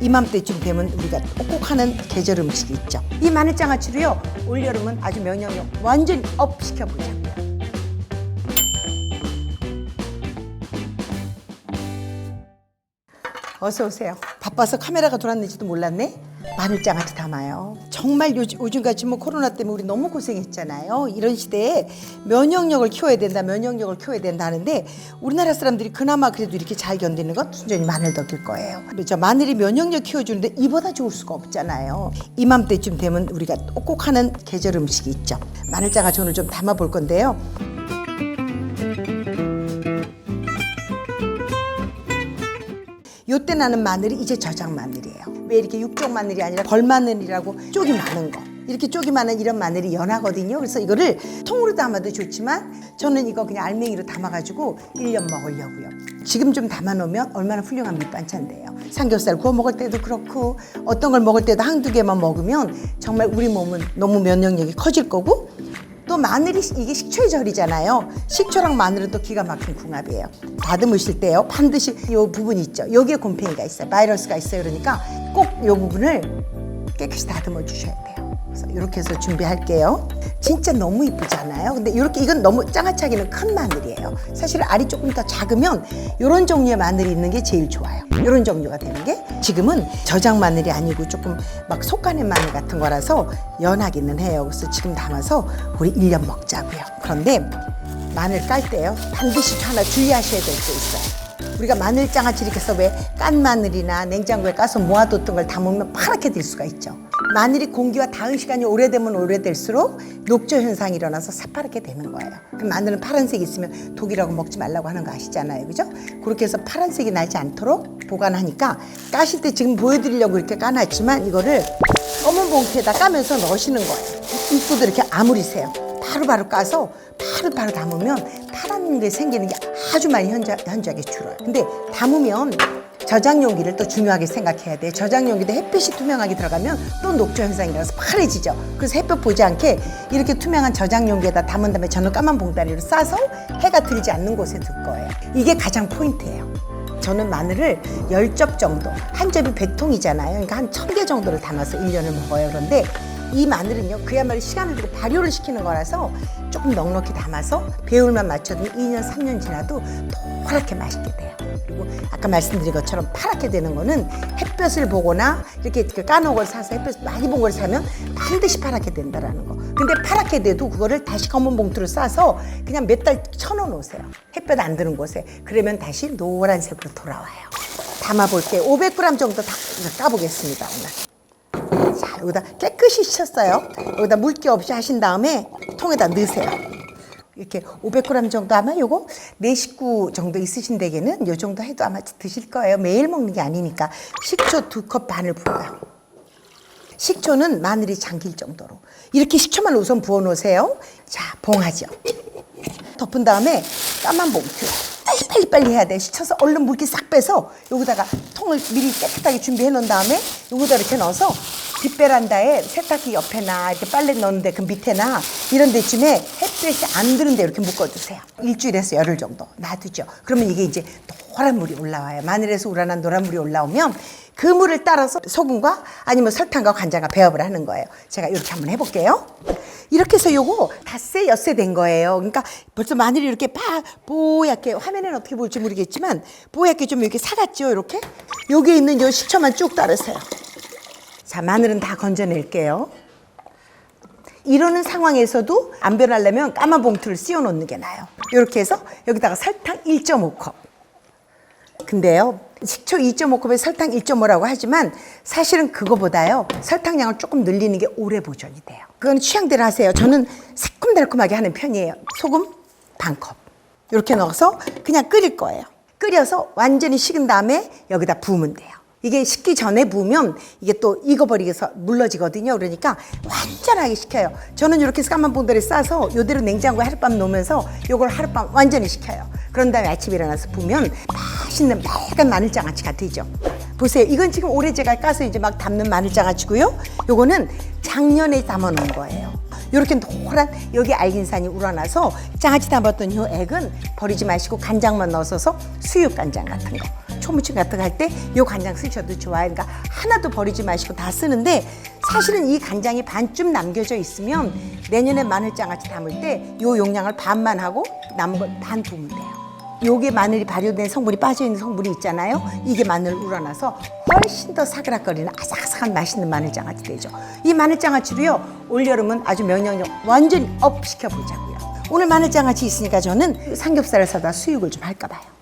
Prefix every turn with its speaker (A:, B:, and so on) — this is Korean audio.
A: 이맘때쯤 되면 우리가 꼭 하는 계절 음식이 있죠. 이 마늘장아찌로요, 올여름은 아주 면역력 완전히 업 시켜보자고요. 어서 오세요. 바빠서 카메라가 돌았는지도 몰랐네. 마늘장아찌 담아요. 정말 요즘같이 뭐 코로나 때문에 우리 너무 고생했잖아요. 이런 시대에 면역력을 키워야 된다, 면역력을 키워야 된다 하는데 우리나라 사람들이 그나마 그래도 이렇게 잘 견디는 건 순전히 마늘 덕일 거예요. 그렇죠. 마늘이 면역력 키워주는데 이보다 좋을 수가 없잖아요. 이맘때쯤 되면 우리가 꼭 하는 계절 음식이 있죠. 마늘장아찌 오늘 좀 담아볼 건데요. 요때 나는 마늘이 이제 저장 마늘이에요. 왜 이렇게 육종 마늘이 아니라 벌마늘이라고 쪽이 많은 거. 이렇게 쪽이 많은 이런 마늘이 연하거든요. 그래서 이거를 통으로 담아도 좋지만 저는 이거 그냥 알맹이로 담아가지고 1년 먹으려고요. 지금 좀 담아놓으면 얼마나 훌륭한 밑반찬인데요. 삼겹살 구워 먹을 때도 그렇고 어떤 걸 먹을 때도 한두 개만 먹으면 정말 우리 몸은 너무 면역력이 커질 거고, 또 마늘이 이게 식초의 절이잖아요. 식초랑 마늘은 또 기가 막힌 궁합이에요. 다듬으실 때요, 반드시 이 부분 있죠. 여기에 곰팡이가 있어요. 바이러스가 있어요. 그러니까 꼭 이 부분을 깨끗이 다듬어 주셔야 돼요. 그래서 이렇게 해서 준비할게요. 진짜 너무 이쁘잖아요. 근데 이렇게 이건 너무 장아찌하기는 큰 마늘이에요. 사실 알이 조금 더 작으면 이런 종류의 마늘이 있는 게 제일 좋아요. 이런 종류가 되는 게. 지금은 저장 마늘이 아니고 조금 막 속가는 마늘 같은 거라서 연하기는 해요. 그래서 지금 담아서 우리 1년 먹자고요. 그런데 마늘 깔 때요, 반드시 하나 주의하셔야 될 게 있어요. 우리가 마늘장아찌 이렇게 해서 왜 깐 마늘이나 냉장고에 까서 모아뒀던 걸 담으면 파랗게 될 수가 있죠. 마늘이 공기와 닿은 시간이 오래되면 오래될수록 녹조 현상이 일어나서 새파랗게 되는 거예요. 그럼 마늘은 파란색이 있으면 독이라고 먹지 말라고 하는 거 아시잖아요. 그죠? 그렇게 해서 파란색이 나지 않도록 보관하니까 까실 때 지금 보여드리려고 이렇게 까놨지만 이거를 검은 봉투에다 까면서 넣으시는 거예요. 입구도 이렇게 아무리세요. 바로바로 까서 바로 담으면 파란 게 생기는 게 아주 많이 현저하게 줄어요. 근데 담으면 저장 용기를 또 중요하게 생각해야 돼요. 저장 용기도 햇빛이 투명하게 들어가면 또 녹조 현상이 일어나서 파래지죠. 그래서 햇볕 보지 않게 이렇게 투명한 저장 용기에다 담은 다음에 저는 까만 봉다리로 싸서 해가 들지 않는 곳에 둘 거예요. 이게 가장 포인트예요. 저는 마늘을 10접 정도, 한 접이 100통이잖아요. 그러니까 한 1000개 정도를 담아서 1년을 먹어요. 그런데 이 마늘은요, 그야말로 시간을 두고 발효를 시키는 거라서 조금 넉넉히 담아서 배율만 맞춰도 2년, 3년 지나도 노랗게 맛있게 돼요. 그리고 아까 말씀드린 것처럼 파랗게 되는 거는 햇볕을 보거나 이렇게 까놓은 걸 사서 햇볕 많이 본 걸 사면 반드시 파랗게 된다라는 거. 근데 파랗게 돼도 그거를 다시 검은 봉투로 싸서 그냥 몇 달 쳐놓어 놓으세요. 햇볕 안 드는 곳에. 그러면 다시 노란색으로 돌아와요. 담아볼게요. 500g 정도 다 까보겠습니다, 오늘. 자, 여기다 깨끗이 씻었어요. 여기다 물기 없이 하신 다음에 통에다 넣으세요. 이렇게 500g 정도, 아마 요거 4식구 정도 있으신 댁에는 요 정도 해도 아마 드실 거예요. 매일 먹는 게 아니니까. 식초 2컵 반을 부어요. 식초는 마늘이 잠길 정도로. 이렇게 식초만 우선 부어 놓으세요. 자, 봉하죠. 덮은 다음에 까만 봉투. 빨리 해야 돼. 씻어서 얼른 물기 싹 빼서 여기다가 통을 미리 깨끗하게 준비해 놓은 다음에 여기다 이렇게 넣어서 뒷베란다에 세탁기 옆에나 이렇게 빨래 넣는데 그 밑에나 이런 데쯤에 햇볕이 안 드는 데 이렇게 묶어두세요. 일주일에서 열흘 정도 놔두죠. 그러면 이게 이제 노란 물이 올라와요. 마늘에서 우러난 노란 물이 올라오면 그 물을 따라서 소금과 아니면 설탕과 간장과 배합을 하는 거예요. 제가 이렇게 한번 해볼게요. 이렇게 해서 요거 닷새 엿새 된 거예요. 그러니까 벌써 마늘이 이렇게 뽀얗게, 화면에는 어떻게 볼지 모르겠지만 뽀얗게 좀 이렇게 사갔죠. 이렇게 여기에 있는 요 식초만 쭉 따르세요. 자, 마늘은 다 건져낼게요. 이러는 상황에서도 안 변하려면 까만 봉투를 씌워 놓는 게 나아요. 이렇게 해서 여기다가 설탕 1.5컵. 근데요, 식초 2.5컵에 설탕 1.5라고 하지만 사실은 그거보다요, 설탕량을 조금 늘리는 게 오래 보존이 돼요. 그건 취향대로 하세요. 저는 새콤달콤하게 하는 편이에요. 소금 반컵. 이렇게 넣어서 그냥 끓일 거예요. 끓여서 완전히 식은 다음에 여기다 부으면 돼요. 이게 식기 전에 부으면 이게 또 익어버리겠어 물러지거든요. 그러니까 완전하게 식혀요. 저는 이렇게 까만 봉다리 싸서 이대로 냉장고에 하룻밤 놓으면서 이걸 하룻밤 완전히 식혀요. 그런 다음에 아침에 일어나서 부으면 맛있는 빨간 마늘장아찌가 되죠. 보세요. 이건 지금 올해 제가 까서 이제 막 담는 마늘장아찌고요. 요거는 작년에 담아놓은 거예요. 이렇게 노란 여기 알긴산이 우러나서 장아찌 담았던 이 액은 버리지 마시고 간장만 넣어서 수육 간장 같은 거 초무침 같은 거 할 때 요 간장 쓰셔도 좋아요. 그러니까 하나도 버리지 마시고 다 쓰는데 사실은 이 간장이 반쯤 남겨져 있으면 내년에 마늘장아찌 담을 때 요 용량을 반만 하고 남은 걸 반 부으면 돼요. 요게 마늘이 발효된 성분이 빠져있는 성분이 있잖아요. 이게 마늘을 우러나서 훨씬 더 사그락거리는 아삭아삭한 맛있는 마늘장아찌 되죠. 이 마늘장아찌로요 올여름은 아주 면역력 완전히 업 시켜보자고요. 오늘 마늘장아찌 있으니까 저는 삼겹살을 사다 수육을 좀 할까 봐요.